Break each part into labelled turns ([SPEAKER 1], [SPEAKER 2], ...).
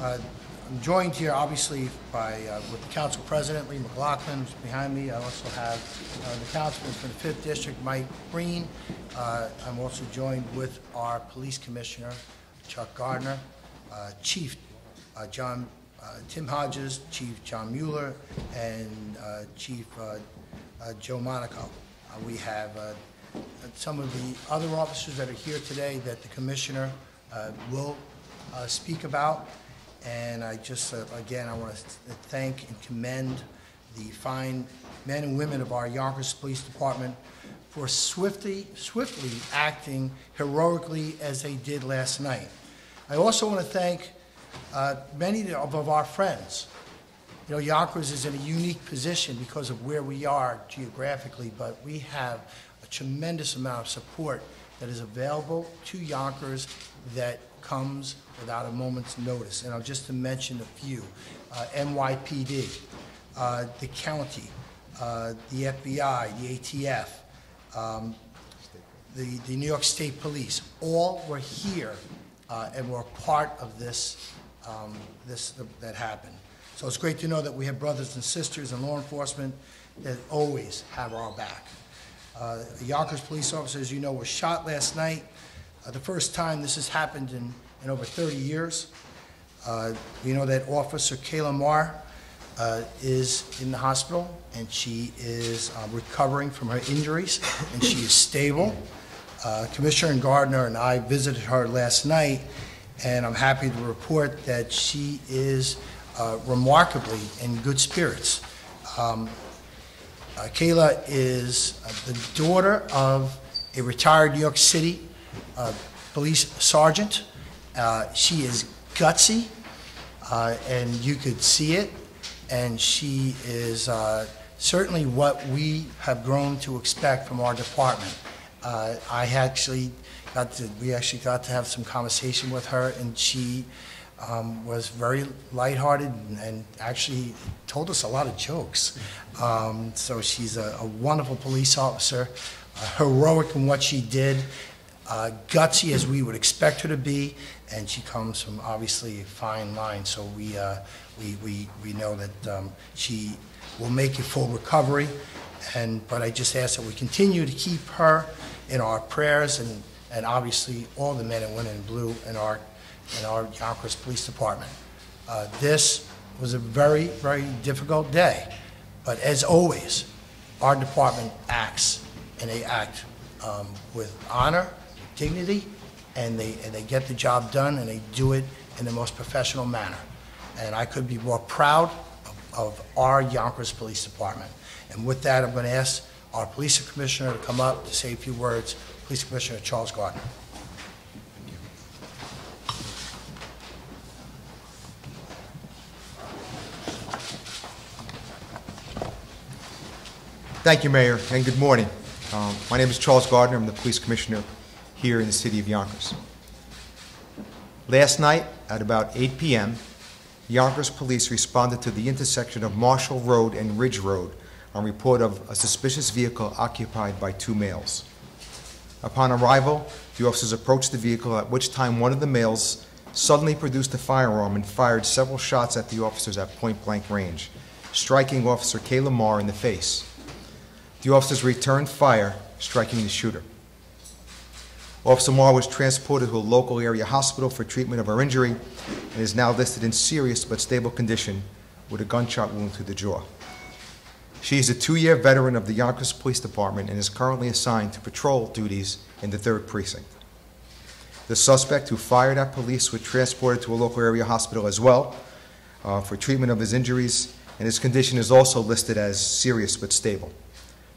[SPEAKER 1] I'm joined here, obviously, by with the Council President, Lee McLaughlin, who's behind me. I also have the Councilman from the 5th District, Mike Green. I'm also joined with our Police Commissioner, Chuck Gardner, Chief Tim Hodges, Chief John Mueller, and Chief Joe Monaco. We have some of the other officers that are here today that the Commissioner will speak about. And I just, again, I want to thank and commend the fine men and women of our Yonkers Police Department for swiftly acting heroically as they did last night. I also want to thank many of our friends. You know, Yonkers is in a unique position because of where we are geographically, but we have a tremendous amount of support that is available to Yonkers that comes without a moment's notice. And I'll just to mention a few: NYPD, the county, the FBI, the ATF, the New York State Police. All were here and were part of this that happened. So it's great to know that we have brothers and sisters in law enforcement that always have our back. A Yonkers police officer, as you know, was shot last night. The first time this has happened in over 30 years. We know that Officer Kayla Maher is in the hospital, and she is recovering from her injuries, and she is stable. Commissioner Gardner and I visited her last night, and I'm happy to report that she is remarkably in good spirits. Kayla is the daughter of a retired New York City police sergeant. She is gutsy, and you could see it, and she is certainly what we have grown to expect from our department. We actually got to have some conversation with her, and she was very lighthearted and actually told us a lot of jokes. So she's a wonderful police officer, heroic in what she did, gutsy as we would expect her to be, and she comes from obviously a fine line. So we know that she will make a full recovery, but I just ask that we continue to keep her in our prayers, and obviously all the men and women in blue in our Yonkers Police Department. This was a very, very difficult day, but as always, our department acts, and they act with honor, dignity, and they get the job done, and they do it in the most professional manner. And I could be more proud of our Yonkers Police Department. And with that, I'm going to ask our Police Commissioner to come up to say a few words. Police Commissioner Charles Gardner.
[SPEAKER 2] Thank you, Mayor, and good morning. My name is Charles Gardner. I'm the Police Commissioner here in the city of Yonkers. Last night at about 8 p.m., Yonkers police responded to the intersection of Marshall Road and Ridge Road on report of a suspicious vehicle occupied by two males. Upon arrival, the officers approached the vehicle, at which time one of the males suddenly produced a firearm and fired several shots at the officers at point-blank range, striking Officer Kayla Maher in the face. The officers returned fire, striking the shooter. Officer Maher was transported to a local area hospital for treatment of her injury and is now listed in serious but stable condition with a gunshot wound to the jaw. She is a 2-year veteran of the Yonkers Police Department and is currently assigned to patrol duties in the 3rd Precinct. The suspect who fired at police was transported to a local area hospital as well for treatment of his injuries, and his condition is also listed as serious but stable.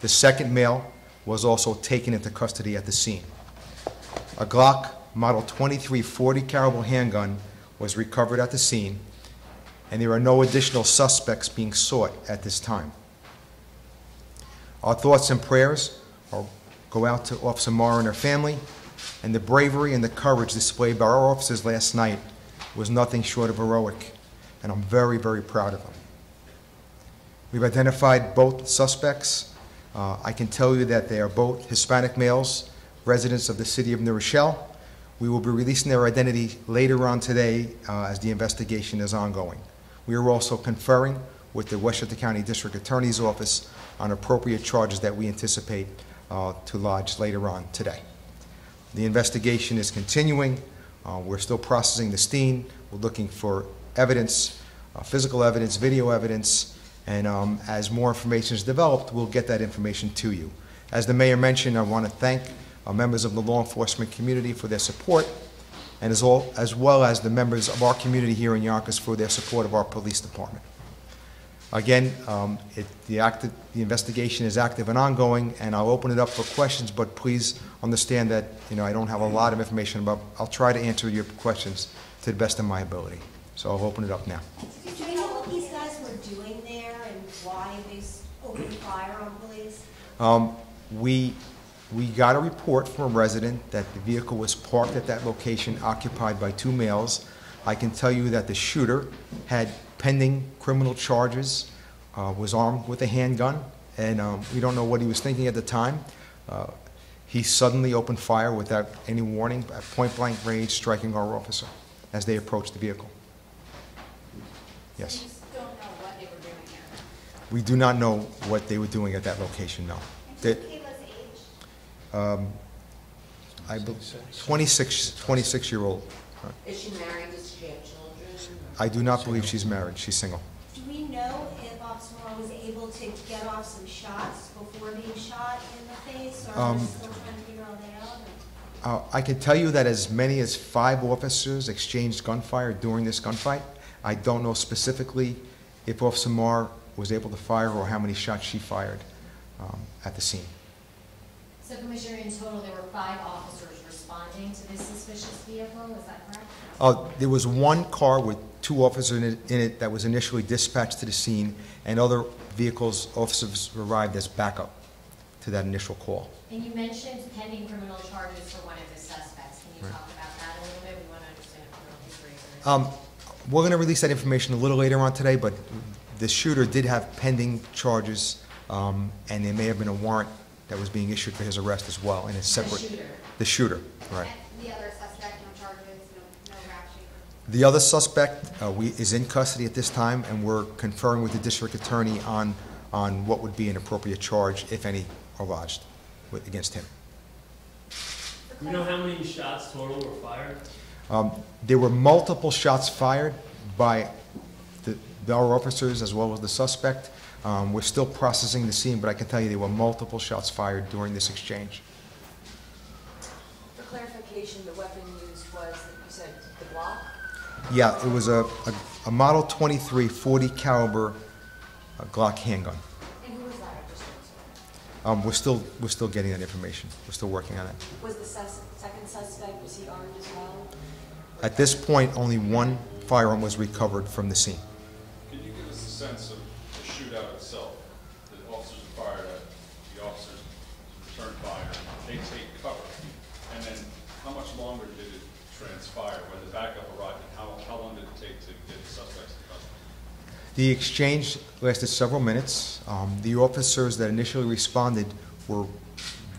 [SPEAKER 2] The second male was also taken into custody at the scene. A Glock Model 23 40 caliber handgun was recovered at the scene, and there are no additional suspects being sought at this time. Our thoughts and prayers go out to Officer Maher and her family, and the bravery and the courage displayed by our officers last night was nothing short of heroic, and I'm very, very proud of them. We've identified both suspects. I can tell you that they are both Hispanic males, residents of the city of New Rochelle. We will be releasing their identity later on today as the investigation is ongoing. We are also conferring with the Westchester County District Attorney's Office on appropriate charges that we anticipate to lodge later on today. The investigation is continuing. We're still processing the scene. We're looking for evidence, physical evidence, video evidence, and as more information is developed, we'll get that information to you. As the mayor mentioned, I want to thank members of the law enforcement community for their support, and as well as the members of our community here in Yonkers for their support of our police department. Again, the investigation is active and ongoing, and I'll open it up for questions, but please understand that I don't have a lot of information, but I'll try to answer your questions to the best of my ability. So I'll open it up now.
[SPEAKER 3] Do you know what these guys were doing there and why they opened fire on police?
[SPEAKER 2] We got a report from a resident that the vehicle was parked at that location occupied by two males. I can tell you that the shooter had pending criminal charges, was armed with a handgun, and we don't know what he was thinking at the time. He suddenly opened fire without any warning at point-blank range, striking our officer as they approached the vehicle. Yes.
[SPEAKER 3] You just don't know what they were doing here?
[SPEAKER 2] We do not know what they were doing at that location, no.
[SPEAKER 3] And Kayla's age?
[SPEAKER 2] I believe 26-year-old.
[SPEAKER 4] Is she married? Does she have children?
[SPEAKER 2] I do not believe she's married. She's single.
[SPEAKER 3] Do we know if Officer Maher was able to get off some shots before being shot in the face, or are we still trying to figure all that out?
[SPEAKER 2] I can tell you that as many as 5 officers exchanged gunfire during this gunfight. I don't know specifically if Officer Maher was able to fire or how many shots she fired at the scene.
[SPEAKER 5] So, Commissioner, in total, there were 5 officers responding to this suspicious vehicle, is that correct?
[SPEAKER 2] There was one car with 2 officers in it that was initially dispatched to the scene, and other vehicles, officers arrived as backup to that initial call.
[SPEAKER 5] And you mentioned pending criminal charges for one of the suspects. Can you talk about that a little bit? We want to understand criminal history.
[SPEAKER 2] We're going to release that information a little later on today, but the shooter did have pending charges, and there may have been a warrant that was being issued for his arrest as well in a separate...
[SPEAKER 5] The shooter.
[SPEAKER 2] The shooter, right.
[SPEAKER 6] And the other suspect, no charges, no rap sheet?
[SPEAKER 2] The other suspect is in custody at this time, and we're conferring with the district attorney on what would be an appropriate charge, if any, are lodged against him.
[SPEAKER 7] Do you know how many shots total were fired?
[SPEAKER 2] There were multiple shots fired by our officers as well as the suspect. We're still processing the scene, but I can tell you there were multiple shots fired during this exchange.
[SPEAKER 4] For clarification, the weapon used was, you said, the Glock?
[SPEAKER 2] Yeah, it was a Model 23 40 caliber Glock handgun.
[SPEAKER 4] And who was that? I just
[SPEAKER 2] We're still getting that information. We're still working on it.
[SPEAKER 4] Was the second suspect, was he armed as well?
[SPEAKER 2] At this point, only one firearm was recovered from the scene.
[SPEAKER 8] Can you give us a sense of the shootout itself? The officers fired at, the officers returned fire, they take cover, and then how much longer did it transpire when the backup arrived, and how long did it take to get the suspects to custody?
[SPEAKER 2] The exchange lasted several minutes. The officers that initially responded were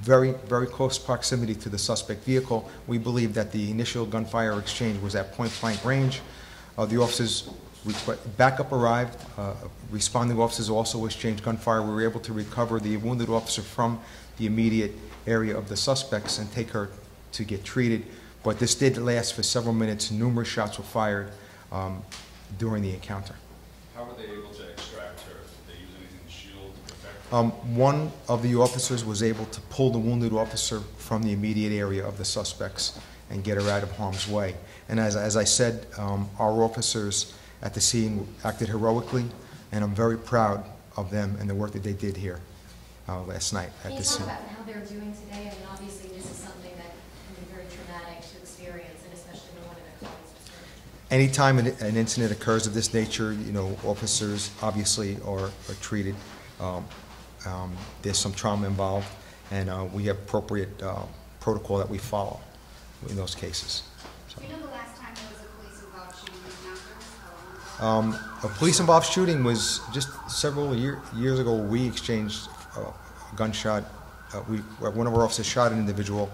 [SPEAKER 2] very, very close proximity to the suspect vehicle. We believe that the initial gunfire exchange was at point-blank range. The officers, backup arrived. Responding officers also exchanged gunfire. We were able to recover the wounded officer from the immediate area of the suspects and take her to get treated. But this did last for several minutes. Numerous shots were fired during the encounter.
[SPEAKER 8] How were they able to extract her? Did they use anything to shield, to protect her?
[SPEAKER 2] One of the officers was able to pull the wounded officer from the immediate area of the suspects and get her out of harm's way. And as I said, our officers at the scene acted heroically, and I'm very proud of them and the work that they did here last night at the scene.
[SPEAKER 5] Can you talk about how they're doing today? I mean, obviously, this is something that can be very traumatic to experience, and especially when one of their colleagues is hurt.
[SPEAKER 2] Anytime an incident occurs of this nature, officers obviously are treated. There's some trauma involved, and we have appropriate protocol that we follow in those cases. So.
[SPEAKER 6] Do you know the last time there was a police-involved shooting in Yonkers?
[SPEAKER 2] A police-involved shooting was just several years ago. We exchanged a gunshot. One of our officers shot an individual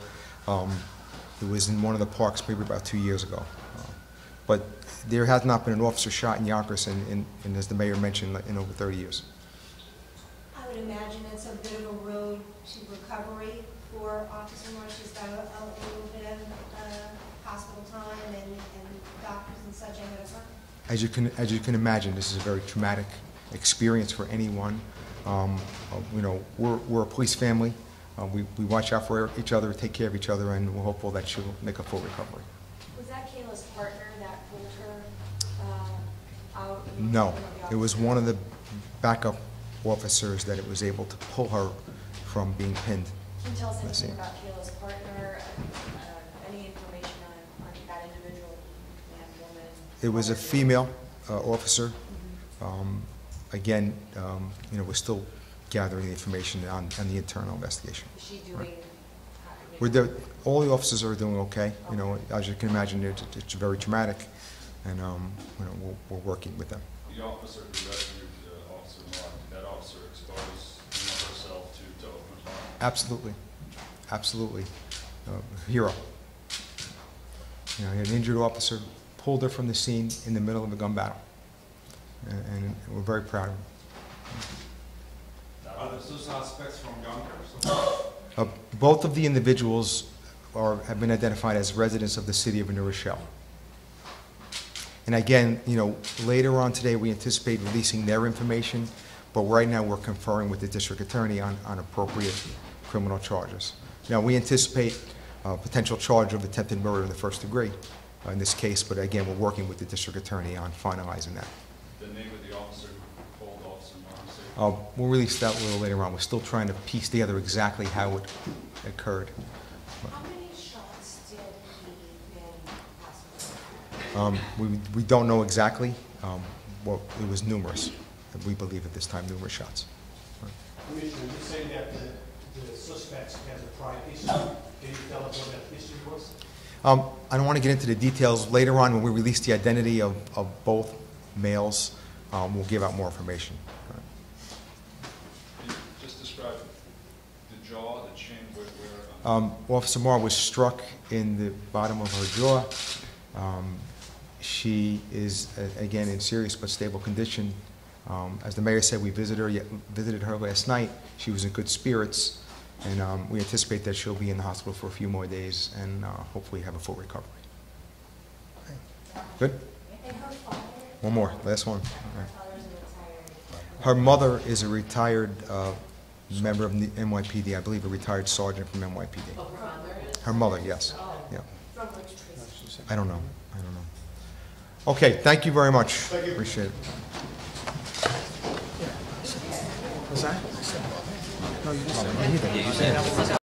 [SPEAKER 2] It was in one of the parks maybe about 2 years ago. But there has not been an officer shot in Yonkers in, as the mayor mentioned, in over 30 years.
[SPEAKER 3] I would imagine it's a bit of a road to recovery for Officer Moore. She's got a little bit of hospital time and doctors and such ahead of her.
[SPEAKER 2] As you can imagine, this is a very traumatic experience for anyone. You know, we're a police family. We watch out for each other, take care of each other, and we're hopeful that she'll make a full recovery.
[SPEAKER 4] Was that Kayla's partner that pulled her out?
[SPEAKER 2] No, it was one of the backup officers that it was able to pull her from being pinned.
[SPEAKER 4] Can you tell us
[SPEAKER 2] Let's
[SPEAKER 4] anything
[SPEAKER 2] see.
[SPEAKER 4] about Kayla's partner, any information on that individual man, woman?
[SPEAKER 2] It was a female officer. Again, you know, we're still gathering the information on the internal investigation.
[SPEAKER 4] Is she doing?
[SPEAKER 2] Right. All the officers are doing okay. You know, as you can imagine, it's very traumatic, and you know, we're working with them.
[SPEAKER 8] The officer who rescued Officer Maher, did that officer expose herself to open fire?
[SPEAKER 2] Absolutely, absolutely, hero. You know, he had an injured officer, pulled her from the scene in the middle of a gun battle, and we're very proud of him.
[SPEAKER 9] Are the two suspects from Yonkers?
[SPEAKER 2] Both of the individuals have been identified as residents of the city of New Rochelle. And again, you know, later on today, we anticipate releasing their information, but right now we're conferring with the district attorney on appropriate criminal charges. Now, we anticipate a potential charge of attempted murder in the first degree in this case, but again, we're working with the district attorney on finalizing that.
[SPEAKER 8] The name of the officer who pulled Officer Maher?
[SPEAKER 2] We'll release that a little later on. We're still trying to piece together exactly how it occurred.
[SPEAKER 3] How many shots did the man possibly?
[SPEAKER 2] We don't know exactly. Well, it was numerous, we believe at this time, numerous shots.
[SPEAKER 10] Commissioner, you say that the suspects has a prior history. Can you tell us what that history was?
[SPEAKER 2] I don't want to get into the details. Later on, when we release the identity of both males, we'll give out more information.
[SPEAKER 8] Just describe the jaw, the chin, where
[SPEAKER 2] Officer Maher was struck in the bottom of her jaw. She is, again, in serious but stable condition. As the mayor said, we visited her last night. She was in good spirits, and we anticipate that she'll be in the hospital for a few more days and hopefully have a full recovery. Good?
[SPEAKER 3] And her father?
[SPEAKER 2] One more, last one. All right.
[SPEAKER 3] Her father's a retired.
[SPEAKER 2] Her mother is a retired member of the NYPD, I believe a retired sergeant from NYPD.
[SPEAKER 3] Her mother is?
[SPEAKER 2] Her mother, yes. Yeah.
[SPEAKER 3] From which precinct?
[SPEAKER 2] I don't know. Okay, thank you very much. Thank you. Appreciate it.
[SPEAKER 1] What's that? No, you just said.
[SPEAKER 2] Yeah, you said.